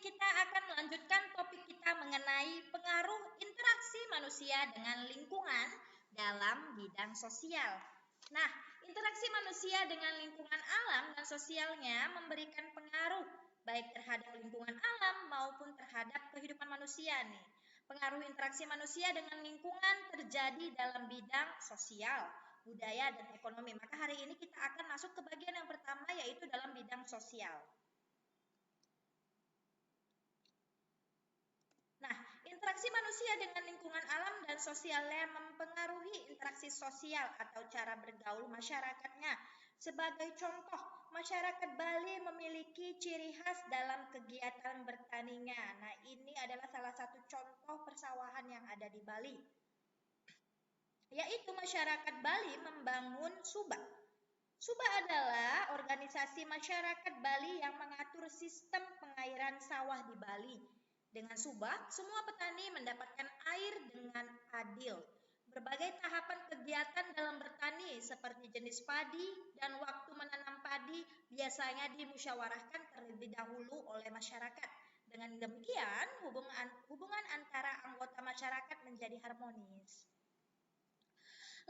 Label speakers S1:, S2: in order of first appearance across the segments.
S1: kita akan melanjutkan topik kita mengenai pengaruh interaksi manusia dengan lingkungan dalam bidang sosial. Nah, interaksi manusia dengan lingkungan alam dan sosialnya memberikan pengaruh baik terhadap lingkungan alam maupun terhadap kehidupan manusia nih. Pengaruh interaksi manusia dengan lingkungan terjadi dalam bidang sosial, budaya, dan ekonomi. Maka hari ini kita akan masuk ke bagian yang pertama, yaitu dalam bidang sosial. Nah, interaksi manusia dengan lingkungan alam dan sosialnya mempengaruhi interaksi sosial atau cara bergaul masyarakatnya. Sebagai contoh, masyarakat Bali memiliki ciri khas dalam kegiatan bertaninya. Nah, ini adalah salah satu contoh persawahan yang ada di Bali, yaitu masyarakat Bali membangun Subak. Subak adalah organisasi masyarakat Bali yang mengatur sistem pengairan sawah di Bali. Dengan Subak, semua petani mendapatkan air dengan adil. Berbagai tahapan kegiatan dalam bertani seperti jenis padi dan waktu menanam padi biasanya dimusyawarahkan terlebih dahulu oleh masyarakat. Dengan demikian, hubungan antara anggota masyarakat menjadi harmonis.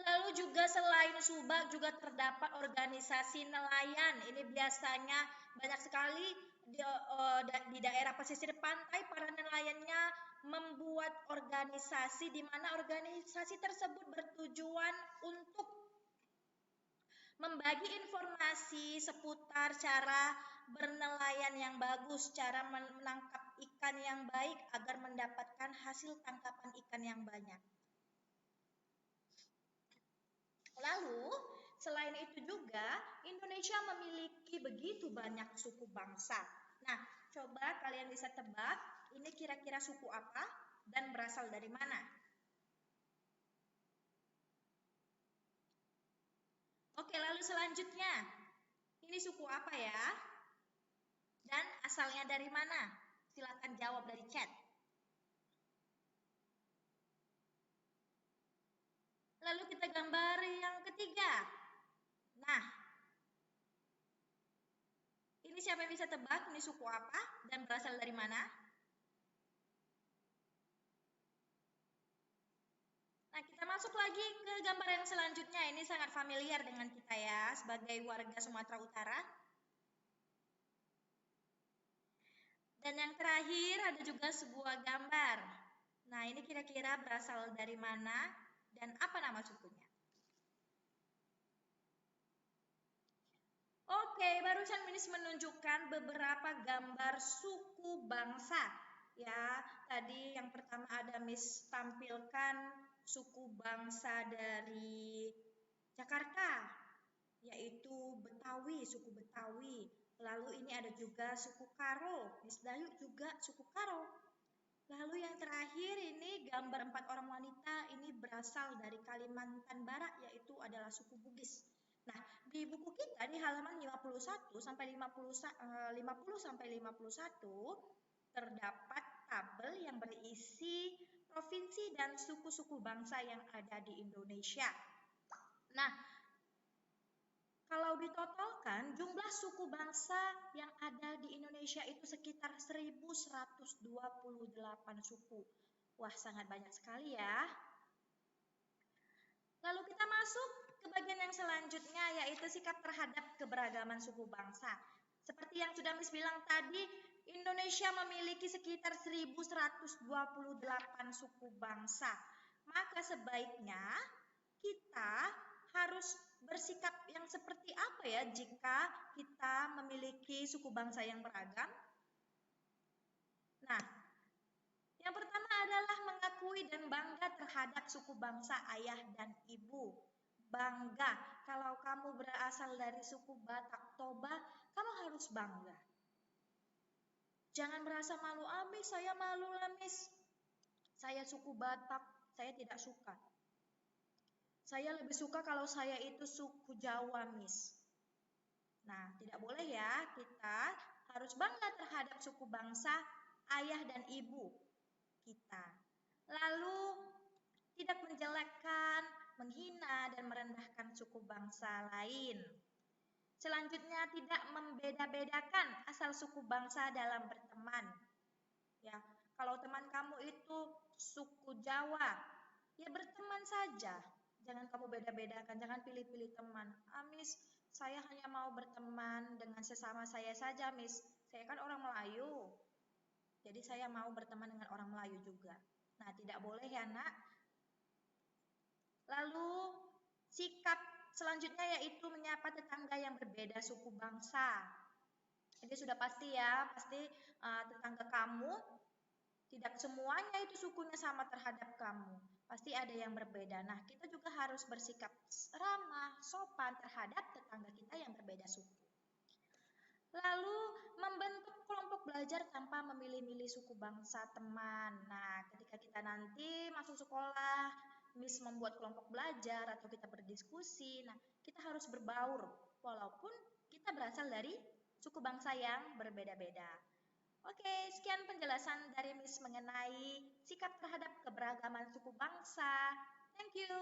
S1: Lalu juga selain Subak juga terdapat organisasi nelayan. Ini biasanya banyak sekali di daerah pesisir pantai para nelayannya membuat organisasi di mana organisasi tersebut bertujuan untuk membagi informasi seputar cara bernelayan yang bagus, cara menangkap ikan yang baik agar mendapatkan hasil tangkapan ikan yang banyak. Lalu, selain itu juga, Indonesia memiliki begitu banyak suku bangsa. Nah, coba kalian bisa tebak, ini kira-kira suku apa dan berasal dari mana? Oke, lalu selanjutnya, ini suku apa ya? Dan asalnya dari mana? Silakan jawab dari chat. Lalu kita gambar yang ketiga. Nah, ini siapa yang bisa tebak ini suku apa dan berasal dari mana? Nah, kita masuk lagi ke gambar yang selanjutnya. Ini sangat familiar dengan kita ya, sebagai warga Sumatera Utara. Dan yang terakhir ada juga sebuah gambar. Nah, ini kira-kira berasal dari mana dan apa nama sukunya? Oke, barusan Miss menunjukkan beberapa gambar suku bangsa. Ya, tadi yang pertama ada Miss tampilkan suku bangsa dari Jakarta, yaitu Betawi, suku Betawi. Lalu ini ada juga suku Karo, Miss Dayu juga suku Karo. Lalu yang terakhir ini gambar 4 orang wanita, ini berasal dari Kalimantan Barat, yaitu adalah suku Bugis. Nah, di buku kita di halaman 51 sampai 50 sampai 51 terdapat tabel yang berisi provinsi dan suku-suku bangsa yang ada di Indonesia. Nah, kalau ditotalkan, jumlah suku bangsa yang ada di Indonesia itu sekitar 1128 suku. Wah, sangat banyak sekali ya. Lalu kita masuk ke bagian yang selanjutnya, yaitu sikap terhadap keberagaman suku bangsa. Seperti yang sudah Miss bilang tadi, Indonesia memiliki sekitar 1128 suku bangsa. Maka sebaiknya kita harus bersikap yang seperti apa ya jika kita memiliki suku bangsa yang beragam? Nah, yang pertama adalah mengakui dan bangga terhadap suku bangsa ayah dan ibu. Bangga, kalau kamu berasal dari suku Batak Toba, kamu harus bangga. Jangan merasa malu, Miss, saya malu lah Miss. Saya suku Batak, saya tidak suka. Saya lebih suka kalau saya itu suku Jawa, Miss. Nah, tidak boleh ya, kita harus bangga terhadap suku bangsa ayah dan ibu kita. Lalu tidak menjelekkan, menghina, dan merendahkan suku bangsa lain. Selanjutnya tidak membeda-bedakan asal suku bangsa dalam berteman. Ya, kalau teman kamu itu suku Jawa, ya berteman saja. Jangan kamu beda-bedakan, jangan pilih-pilih teman. Miss, saya hanya mau berteman dengan sesama saya saja, Miss. Saya kan orang Melayu, jadi saya mau berteman dengan orang Melayu juga. Nah, tidak boleh ya, Nak. Lalu, sikap selanjutnya yaitu menyapa tetangga yang berbeda suku bangsa. Jadi sudah pasti ya, pasti tetangga kamu tidak semuanya itu sukunya sama terhadap kamu. Pasti ada yang berbeda. Nah, kita juga harus bersikap ramah, sopan terhadap tetangga kita yang berbeda suku. Lalu, membentuk kelompok belajar tanpa memilih-milih suku bangsa teman. Nah, ketika kita nanti masuk sekolah, Miss membuat kelompok belajar atau kita berdiskusi, nah kita harus berbaur walaupun kita berasal dari suku bangsa yang berbeda-beda. Oke, sekian penjelasan dari Miss mengenai sikap terhadap keberagaman suku bangsa. Thank you.